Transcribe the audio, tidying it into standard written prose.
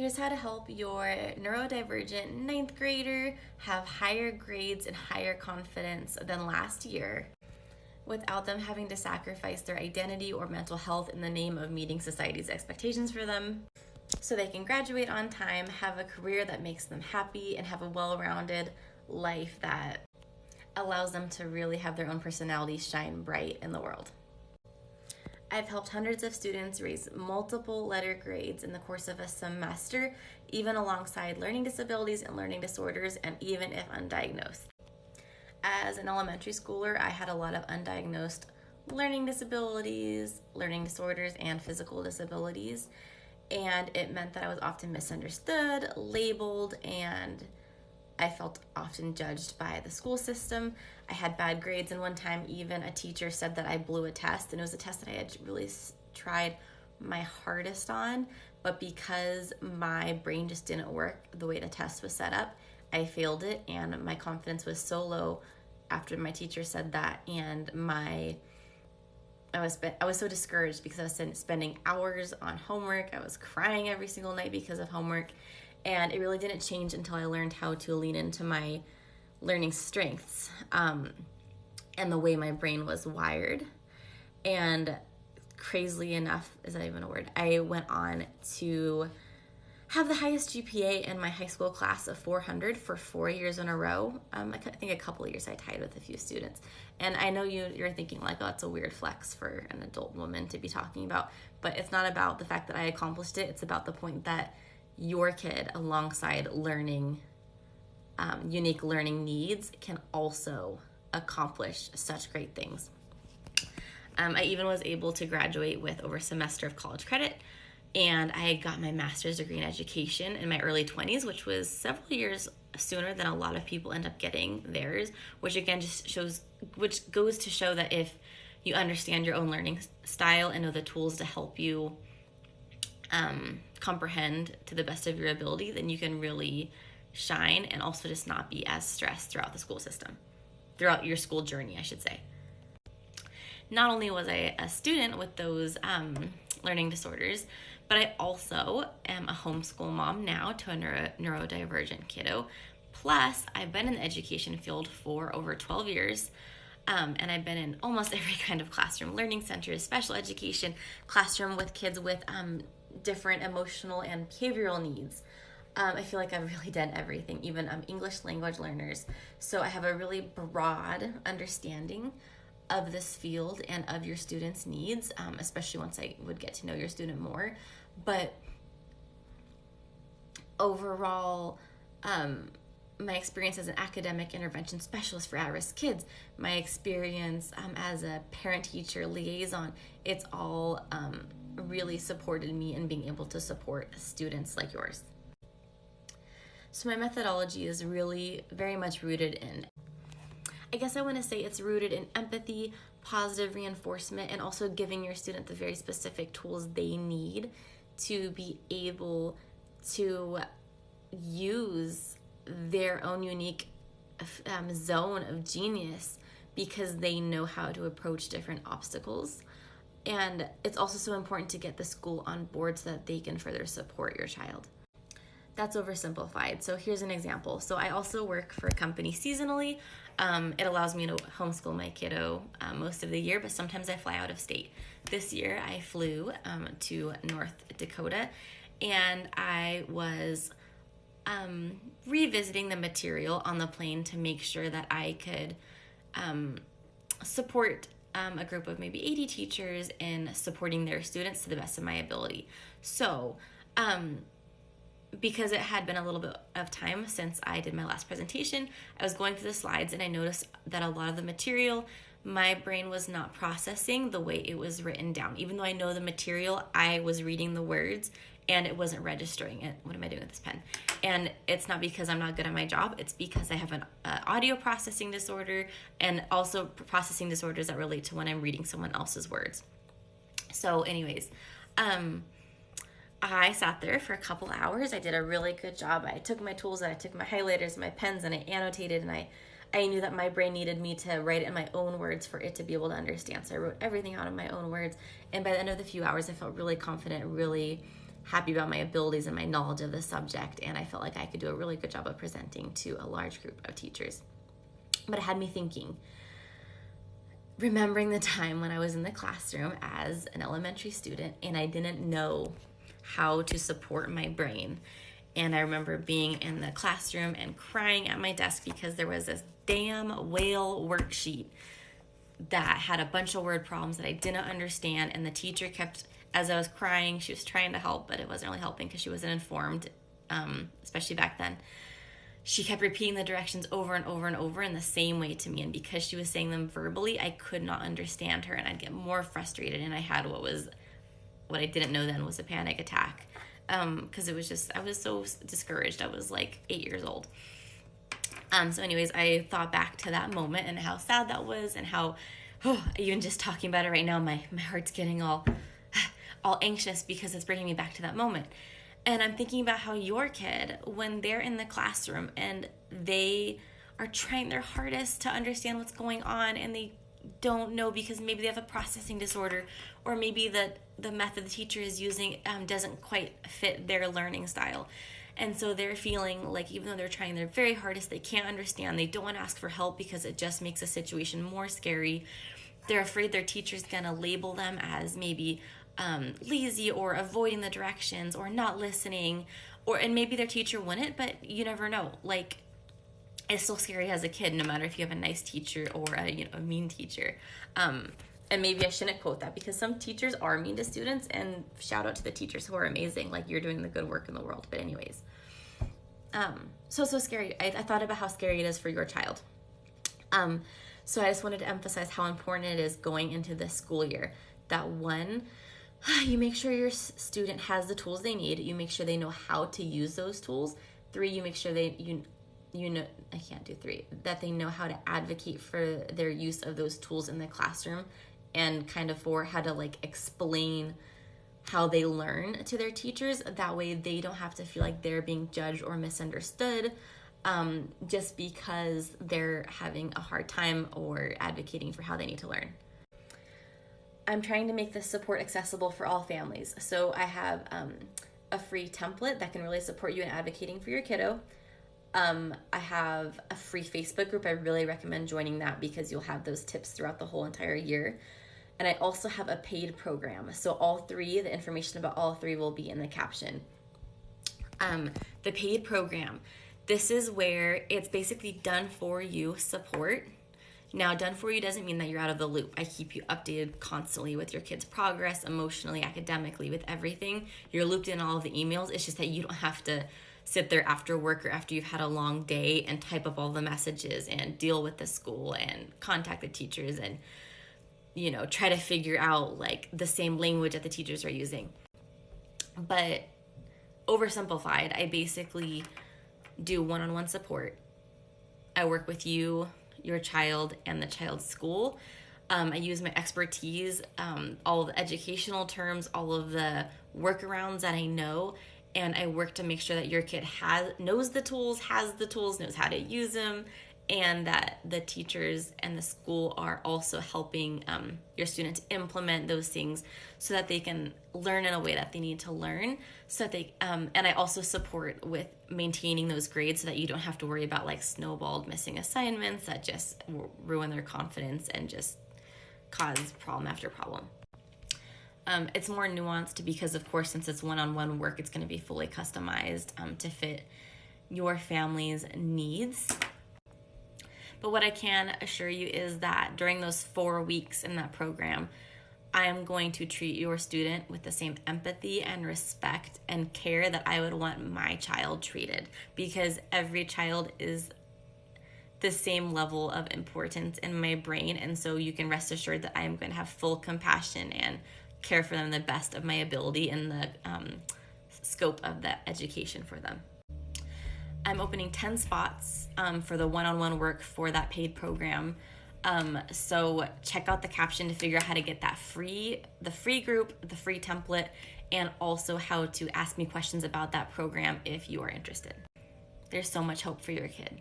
Here's how to help your neurodivergent ninth grader have higher grades and higher confidence than last year without them having to sacrifice their identity or mental health in the name of meeting society's expectations for them, so they can graduate on time, have a career that makes them happy, and have a well-rounded life that allows them to really have their own personality shine bright in the world. I've helped hundreds of students raise multiple letter grades in the course of a semester, even alongside learning disabilities and learning disorders, and even if undiagnosed. As an elementary schooler, I had a lot of undiagnosed learning disabilities, learning disorders, and physical disabilities, and it meant that I was often misunderstood, labeled, and I felt often judged by the school system. I had bad grades, and one time even a teacher said that I blew a test, and it was a test that I had really tried my hardest on, but because my brain just didn't work the way the test was set up, I failed it, and my confidence was so low after my teacher said that, and I was so discouraged because I was spending hours on homework. I was crying every single night because of homework. And it really didn't change until I learned how to lean into my learning strengths and the way my brain was wired. And crazily enough, is that even a word? I went on to have the highest GPA in my high school class of 400 for 4 years in a row. I think a couple of years I tied with a few students. And I know you're thinking like, oh, that's a weird flex for an adult woman to be talking about. But it's not about the fact that I accomplished it. It's about the point that your kid, alongside learning, unique learning needs, can also accomplish such great things. I even was able to graduate with over a semester of college credit, and I got my master's degree in education in my early 20s, which was several years sooner than a lot of people end up getting theirs, which again which goes to show that if you understand your own learning style and know the tools to help you comprehend to the best of your ability, then you can really shine and also just not be as stressed throughout your school journey, I should say. Not only was I a student with those learning disorders, but I also am a homeschool mom now to a neurodivergent kiddo. Plus, I've been in the education field for over 12 years. And I've been in almost every kind of classroom, learning centers, special education, classroom with kids with different emotional and behavioral needs. I feel like I've really done everything, even English language learners. So I have a really broad understanding of this field and of your students' needs, especially once I would get to know your student more. But overall, my experience as an academic intervention specialist for at-risk kids, my experience as a parent-teacher liaison, it's all really supported me in being able to support students like yours. So my methodology is really very much rooted in, I guess I want to say it's rooted in empathy, positive reinforcement, and also giving your student the very specific tools they need to be able to use their own unique zone of genius because they know how to approach different obstacles. And it's also so important to get the school on board so that they can further support your child. That's oversimplified. So here's an example. So I also work for a company seasonally. It allows me to homeschool my kiddo most of the year, but sometimes I fly out of state. This year I flew to North Dakota, and I was revisiting the material on the plane to make sure that I could support a group of maybe 80 teachers in supporting their students to the best of my ability. So because it had been a little bit of time since I did my last presentation, I was going through the slides and I noticed that a lot of the material, my brain was not processing the way it was written down. Even though I know the material, I was reading the words and it wasn't registering it. What am I doing with this pen? And it's not because I'm not good at my job. It's because I have an audio processing disorder and also processing disorders that relate to when I'm reading someone else's words. So anyways, I sat there for a couple hours. I did a really good job. I took my tools and I took my highlighters, my pens, and I annotated, and I knew that my brain needed me to write it in my own words for it to be able to understand. So I wrote everything out in my own words. And by the end of the few hours, I felt really confident, really happy about my abilities and my knowledge of the subject, and I felt like I could do a really good job of presenting to a large group of teachers. But it had me thinking, remembering the time when I was in the classroom as an elementary student and I didn't know how to support my brain. And I remember being in the classroom and crying at my desk because there was this damn whale worksheet that had a bunch of word problems that I didn't understand, and the teacher kept, as I was crying, she was trying to help, but it wasn't really helping because she wasn't informed, especially back then. She kept repeating the directions over and over and over in the same way to me, and because she was saying them verbally, I could not understand her, and I'd get more frustrated, and I had what I didn't know then was a panic attack, because it was just, I was so discouraged. I was like 8 years old. So anyways, I thought back to that moment and how sad that was, and how, even just talking about it right now, my heart's getting all anxious because it's bringing me back to that moment. And I'm thinking about how your kid, when they're in the classroom and they are trying their hardest to understand what's going on and they don't know because maybe they have a processing disorder, or maybe the method the teacher is using doesn't quite fit their learning style. And so they're feeling like even though they're trying their very hardest, they can't understand. They don't want to ask for help because it just makes the situation more scary. They're afraid their teacher's going to label them as maybe lazy or avoiding the directions or not listening, and maybe their teacher wouldn't, but you never know. Like, it's still scary as a kid, no matter if you have a nice teacher or a mean teacher. And maybe I shouldn't quote that because some teachers are mean to students, and shout out to the teachers who are amazing. Like, you're doing the good work in the world. But anyways, so scary. I thought about how scary it is for your child. So I just wanted to emphasize how important it is going into this school year. That one, you make sure your student has the tools they need. You make sure they know how to use those tools. 3, you make sure I can't do 3, that they know how to advocate for their use of those tools in the classroom, and kind of 4, how to like explain how they learn to their teachers. That way they don't have to feel like they're being judged or misunderstood just because they're having a hard time or advocating for how they need to learn. I'm trying to make this support accessible for all families. So I have a free template that can really support you in advocating for your kiddo. I have a free Facebook group. I really recommend joining that because you'll have those tips throughout the whole entire year. And I also have a paid program. So all 3, the information about all 3 will be in the caption. The paid program, this is where it's basically done for you support. Now, done for you doesn't mean that you're out of the loop. I keep you updated constantly with your kids' progress, emotionally, academically, with everything. You're looped in all of the emails. It's just that you don't have to sit there after work or after you've had a long day and type up all the messages and deal with the school and contact the teachers and, try to figure out like the same language that the teachers are using. But oversimplified, I basically do one-on-one support. I work with you, your child, and the child's school. I use my expertise, all of the educational terms, all of the workarounds that I know, and I work to make sure that your kid knows the tools, knows how to use them, and that the teachers and the school are also helping your students implement those things so that they can learn in a way that they need to learn. So that they and I also support with maintaining those grades so that you don't have to worry about like snowballed missing assignments that just ruin their confidence and just cause problem after problem. It's more nuanced because, of course, since it's one-on-one work, it's going to be fully customized to fit your family's needs. But what I can assure you is that during those 4 weeks in that program, I am going to treat your student with the same empathy and respect and care that I would want my child treated, because every child is the same level of importance in my brain. And so you can rest assured that I am going to have full compassion and care for them the best of my ability in the scope of that education for them. I'm opening 10 spots for the one-on-one work for that paid program. So check out the caption to figure out how to get the free group, the free template, and also how to ask me questions about that program if you are interested. There's so much hope for your kid.